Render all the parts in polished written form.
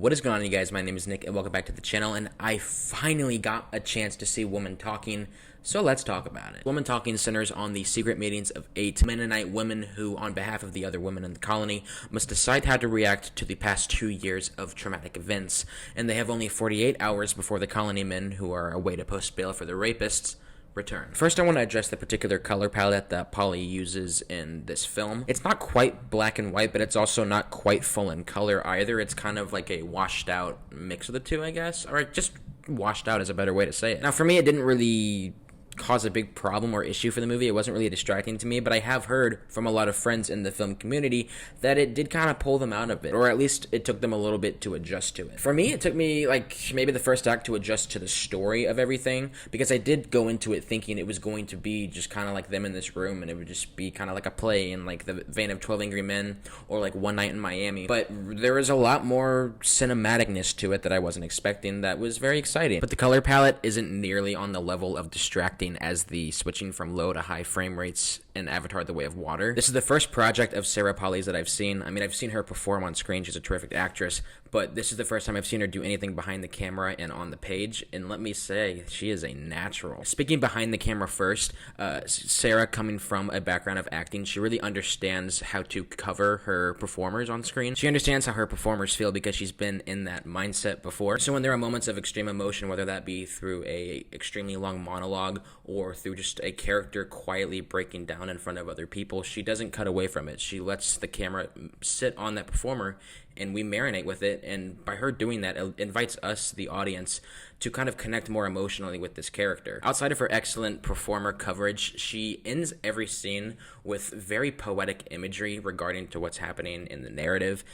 What is going on, you guys? My name is Nick and welcome back to the channel, and I finally got a chance to see Woman Talking, so let's talk about it. Woman Talking centers on the secret meetings of 8 Mennonite women who, on behalf of the other women in the colony, must decide how to react to the past 2 years of traumatic events, and they have only 48 hours before the colony men, who are away to post bail for the rapists, return. First, I want to address the particular color palette that Polly uses in this film. It's not quite black and white, but it's also not quite full in color either. It's kind of like a washed out mix of the two, I guess. Or just washed out is a better way to say it. Now, for me, it didn't really cause a big problem or issue for the movie. It wasn't really distracting to me, but I have heard from a lot of friends in the film community that it did kind of pull them out of it, or at least it took them a little bit to adjust to it. For me, it took me like maybe the first act to adjust to the story of everything, because I did go into it thinking it was going to be just kind of like them in this room, and it would just be kind of like a play in like the vein of 12 Angry Men or like One Night in Miami. But there was a lot more cinematicness to it that I wasn't expecting that was very exciting. But the color palette isn't nearly on the level of distracting as the switching from low to high frame rates in Avatar: The Way of Water. This is the first project of Sarah Polley's that I've seen. I mean, I've seen her perform on screen. She's a terrific actress, but this is the first time I've seen her do anything behind the camera and on the page, and let me say, she is a natural. Speaking behind the camera first, Sarah, coming from a background of acting, she really understands how to cover her performers on screen. She understands how her performers feel because she's been in that mindset before. So when there are moments of extreme emotion, whether that be through a extremely long monologue or through just a character quietly breaking down in front of other people, she doesn't cut away from it. She lets the camera sit on that performer and we marinate with it, and by her doing that, it invites us, the audience, to kind of connect more emotionally with this character. Outside of her excellent performer coverage, she ends every scene with very poetic imagery regarding to what's happening in the narrative,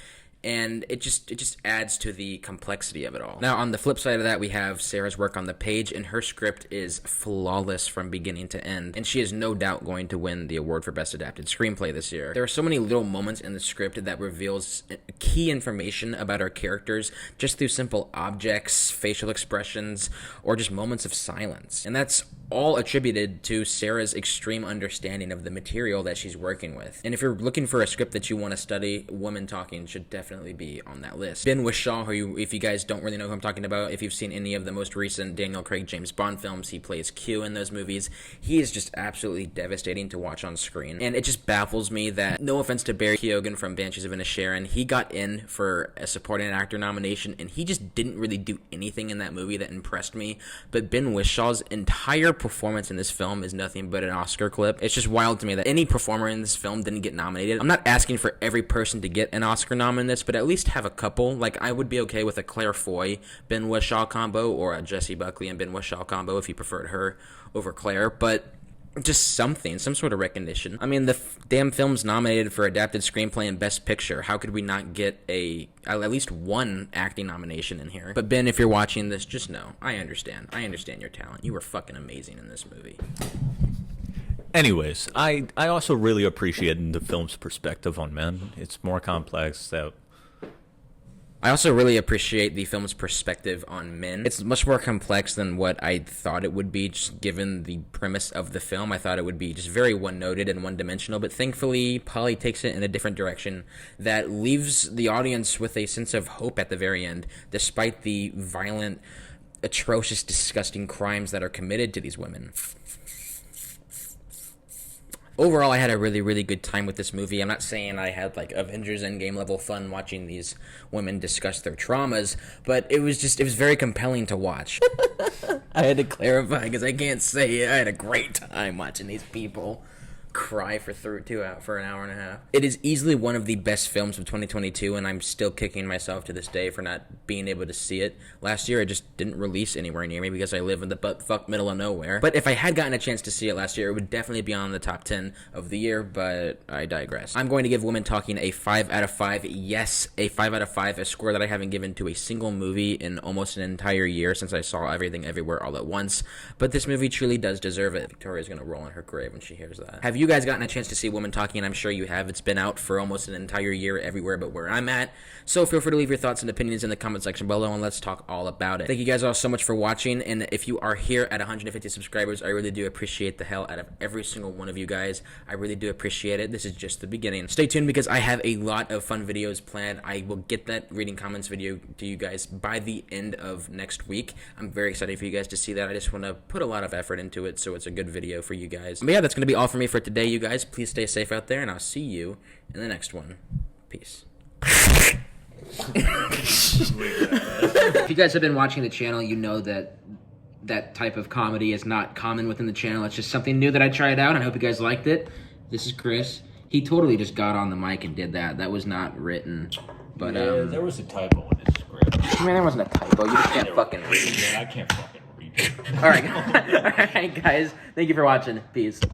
and it just adds to the complexity of it all. Now, on the flip side of that, we have Sarah's work on the page, and her script is flawless from beginning to end, and she is no doubt going to win the award for Best Adapted Screenplay this year. There are so many little moments in the script that reveals key information about our characters just through simple objects, facial expressions, or just moments of silence. And that's all attributed to Sarah's extreme understanding of the material that she's working with. And if you're looking for a script that you want to study, Woman Talking should definitely be on that list. Ben Whishaw, who, if you guys don't really know who I'm talking about, if you've seen any of the most recent Daniel Craig James Bond films, he plays Q in those movies. He is just absolutely devastating to watch on screen. And it just baffles me that, no offense to Barry Keoghan from Banshees of Inisherin, he got in for a supporting actor nomination, and he just didn't really do anything in that movie that impressed me. But Ben Wishaw's entire performance in this film is nothing but an Oscar clip. It's just wild to me that any performer in this film didn't get nominated. I'm not asking for every person to get an Oscar nom in this, but at least have a couple. Like, I would be okay with a Claire Foy Ben Whishaw combo, or a Jessie Buckley and Ben Whishaw combo if you preferred her over Claire, but just something, some sort of recognition. I mean, the damn film's nominated for Adapted Screenplay and Best Picture. How could we not get at least one acting nomination in here? But Ben, if you're watching this, just know, I understand. I understand your talent. You were fucking amazing in this movie. Anyways, I also really appreciate the film's perspective on men. It's more complex. I also really appreciate the film's perspective on men. It's much more complex than what I thought it would be, just given the premise of the film. I thought it would be just very one-noted and one-dimensional, but thankfully, Polly takes it in a different direction that leaves the audience with a sense of hope at the very end, despite the violent, atrocious, disgusting crimes that are committed to these women. Overall, I had a really, really good time with this movie. I'm not saying I had, like, Avengers Endgame level fun watching these women discuss their traumas, but it was very compelling to watch. I had to clarify, because I can't say I had a great time watching these people cry for an hour and a half. It is easily one of the best films of 2022, and I'm still kicking myself to this day for not being able to see it. Last year, it just didn't release anywhere near me because I live in the butt-fuck middle of nowhere. But if I had gotten a chance to see it last year, it would definitely be on the top 10 of the year, but I digress. I'm going to give Woman Talking a 5 out of 5. Yes, a 5 out of 5, a score that I haven't given to a single movie in almost an entire year since I saw Everything Everywhere All at Once. But this movie truly does deserve it. Victoria's gonna roll in her grave when she hears that. Have you you guys gotten a chance to see Woman Talking, I'm sure you have. It's been out for almost an entire year everywhere but where I'm at. So feel free to leave your thoughts and opinions in the comment section below, and let's talk all about it. Thank you guys all so much for watching, and if you are here at 150 subscribers, I really do appreciate the hell out of every single one of you guys. I really do appreciate it. This is just the beginning. Stay tuned because I have a lot of fun videos planned. I will get that reading comments video to you guys by the end of next week. I'm very excited for you guys to see that. I just want to put a lot of effort into it, so it's a good video for you guys. But yeah, that's going to be all for me for today, you guys. Please stay safe out there, and I'll see you in the next one. Peace. If you guys have been watching the channel, you know that that type of comedy is not common within the channel. It's just something new that I tried out, and I hope you guys liked it. This is Chris. He totally just got on the mic and did that. That was not written. But Yeah, there was a typo in his script. I mean, there wasn't a typo. You just can't fucking read. Yeah, I can't fucking read. All right, all right, guys. Thank you for watching. Peace.